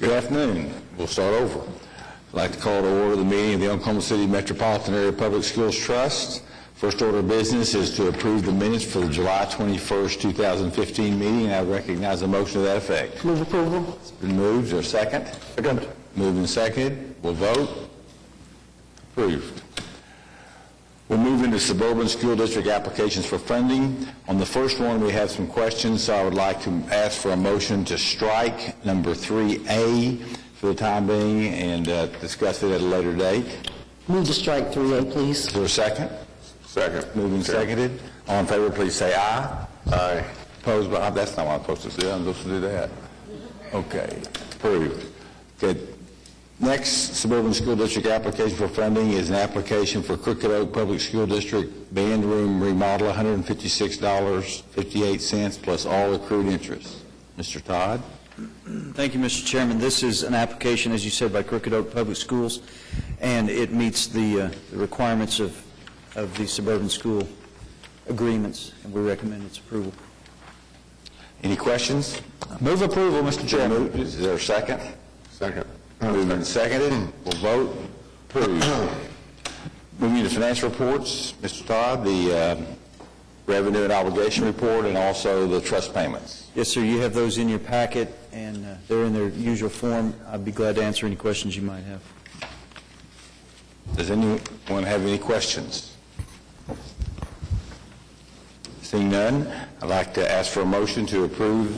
Good afternoon. We'll start over. I'd like to call to order the meeting of the Oklahoma City Metropolitan Area Public Schools Trust. First order of business is to approve the minutes for the July 21st, 2015 meeting. I recognize a motion to that effect. Move approval. It's been moved. Is there a second? Second. Moved and seconded. We'll vote. Approved. We'll move into suburban school district applications for funding. On the first one, we have some questions, so I would like to ask for a motion to strike number 3A for the time being and discuss it at a later date. Move to strike 3A, please. Is there a second? Second. Moved and seconded. All in favor, please say aye. Aye. Opposed? But that's not what I'm supposed to do. I'm supposed to do that. Okay. Approved. Okay. Next suburban school district application for funding is an application for Crooked Oak Public School District band room remodel, $156.58 plus all accrued interest. Mr. Todd? Thank you, Mr. Chairman. This is an application, as you said, by Crooked Oak Public Schools, and it meets the requirements of the suburban school agreements, and we recommend its approval. Any questions? Move approval, Mr. Chairman. Is there a second? Second. Moved and seconded. We'll vote. Approved. Moving to financial reports, Mr. Todd, the revenue and obligation report and also the trust payments. Yes, sir. You have those in your packet, and they're in their usual form. I'd be glad to answer any questions you might have. Does anyone have any questions? Seeing none, I'd like to ask for a motion to approve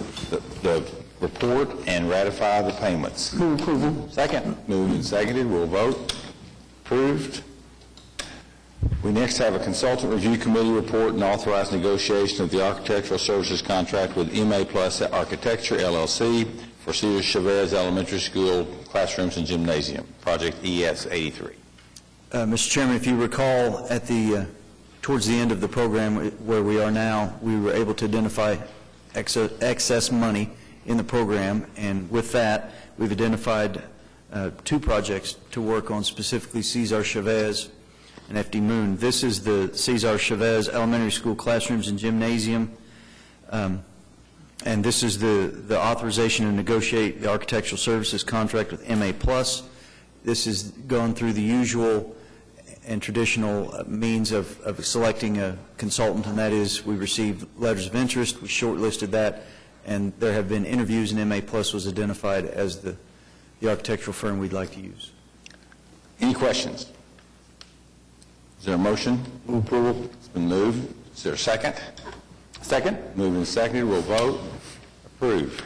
the report and ratify the payments. Move approval. Second. Moved and seconded. We'll vote. Approved. We next have a consultant review committee report and authorized negotiation of the architectural services contract with MA Plus Architecture, LLC, for Cesar Chavez Elementary School classrooms and gymnasium, project ES 83. Mr. Chairman, if you recall, at towards the end of the program where we are now, we were able to identify excess money in the program, and with that, we've identified two projects to work on, specifically Cesar Chavez and FD Moon. This is the Cesar Chavez Elementary School classrooms and gymnasium, and this is the authorization to negotiate the architectural services contract with MA Plus. This is going through the usual and traditional means of selecting a consultant, and that is we received letters of interest, we shortlisted that, and there have been interviews, and MA Plus was identified as the architectural firm we'd like to use. Any questions? Is there a motion? Move approval. It's been moved. Is there a second? Second. Moved and seconded. We'll vote. Approved.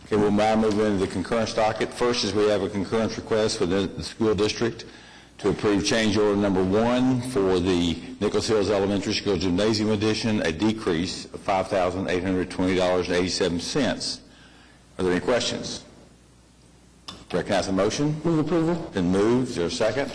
Okay, we'll now move into the concurrence docket. First is we have a concurrence request for the school district to approve change order number 1 for the Nichols Hills Elementary School Gymnasium Edition, a decrease of $5,820.87. Are there any questions? Recognize the motion? Move approval. Been moved. Is there a second?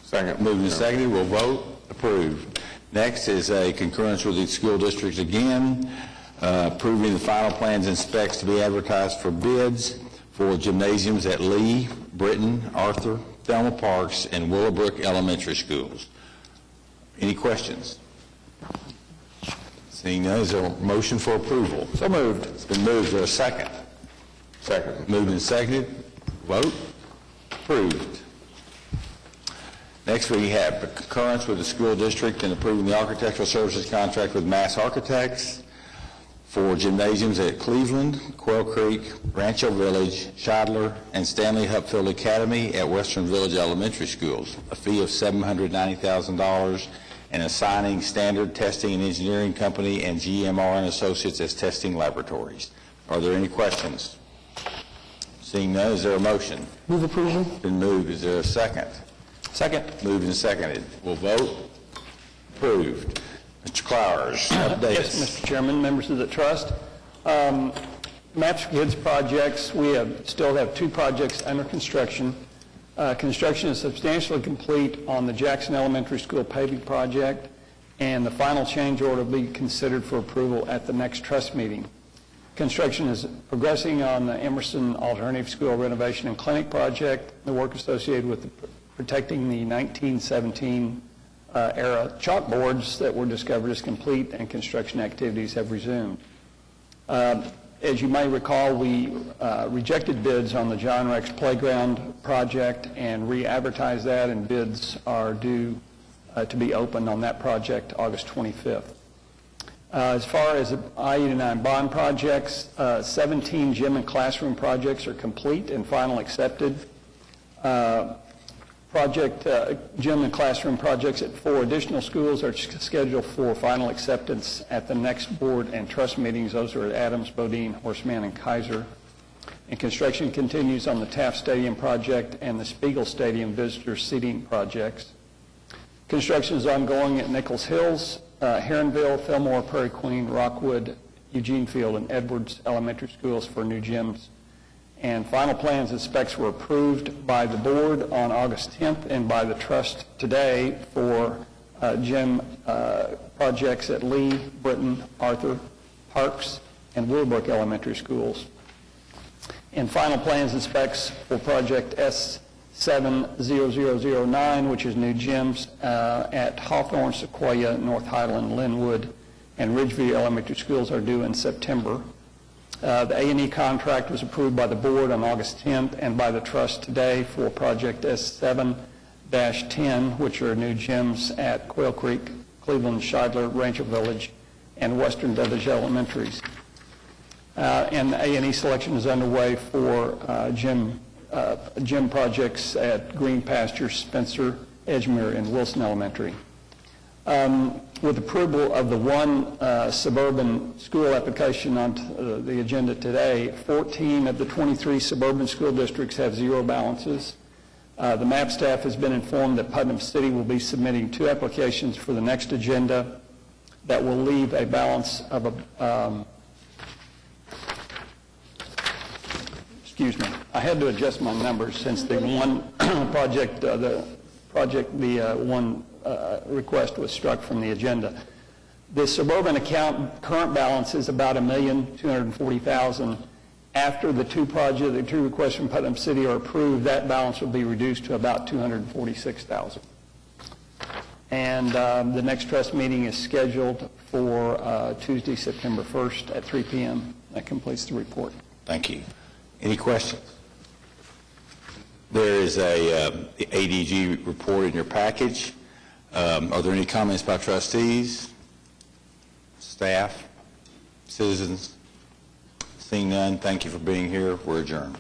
Second. Moved and seconded. We'll vote. Approved. Next is a concurrence with the school districts again, approving the final plans and specs to be advertised for bids for gymnasiums at Lee, Britton, Arthur, Thelma Parks, and Willowbrook Elementary Schools. Any questions? Seeing none, is there a motion for approval? So moved. It's been moved. Is there a second? Second. Moved and seconded. Vote. Approved. Next, we have concurrence with the school district in approving the architectural services contract with Mass Architects for gymnasiums at Cleveland, Quail Creek, Rancho Village, Shidler, and Stanley Hupfield Academy at Western Village Elementary Schools, a fee of $790,000, and assigning Standard Testing and Engineering Company and GMR and Associates as testing laboratories. Are there any questions? Seeing none, is there a motion? Move approval. Been moved. Is there a second? Second. Moved and seconded. We'll vote. Approved. Mr. Clowers, update Yes, us. Mr. Chairman, members of the trust. Match Kids projects, we still have 2 projects under construction. Construction is substantially complete on the Jackson Elementary School paving project, and the final change order will be considered for approval at the next trust meeting. Construction is progressing on the Emerson Alternative School renovation and clinic project. The work associated with protecting the 1917 era chalkboards that were discovered is complete, and construction activities have resumed. As you may recall, we rejected bids on the John Rex Playground project and re-advertised that, and bids are due to be opened on that project August 25th. As far as I-89 bond projects, 17 gym and classroom projects are complete and final accepted. Gym and classroom projects at 4 additional schools are scheduled for final acceptance at the next board and trust meetings. Those are at Adams, Bodine, Horseman, and Kaiser. And construction continues on the Taft Stadium project and the Spiegel Stadium visitor seating projects. Construction is ongoing at Nichols Hills, Heronville, Fillmore, Prairie Queen, Rockwood, Eugene Field, and Edwards Elementary Schools for new gyms. And final plans and specs were approved by the board on August 10th and by the trust today for gym projects at Lee, Britton, Arthur, Parks, and Willowbrook Elementary Schools. And final plans and specs for project S70009, which is new gyms at Hawthorne, Sequoia, North Highland, Linwood, and Ridgeview Elementary Schools are due in September. The A&E contract was approved by the board on August 10th and by the trust today for project S7-10, which are new gyms at Quail Creek, Cleveland, Shidler, Rancho Village, and Western Village Elementaries. And the A&E selection is underway for gym projects at Green Pastures, Spencer, Edgemere, and Wilson Elementary. With approval of the one suburban school application on the agenda today, 14 of the 23 suburban school districts have zero balances. The MAP staff has been informed that Putnam City will be submitting 2 applications for the next agenda that will leave a balance of excuse me. I had to adjust my numbers since the one one request was struck from the agenda. The suburban account current balance is about $1,240,000. After the two requests from Putnam City are approved, that balance will be reduced to about $246,000. And the next trust meeting is scheduled for Tuesday, September 1st at 3 p.m. That completes the report. Thank you. Any questions? There is a ADG report in your package. Are there any comments by trustees, staff, citizens? Seeing none, thank you for being here. We're adjourned.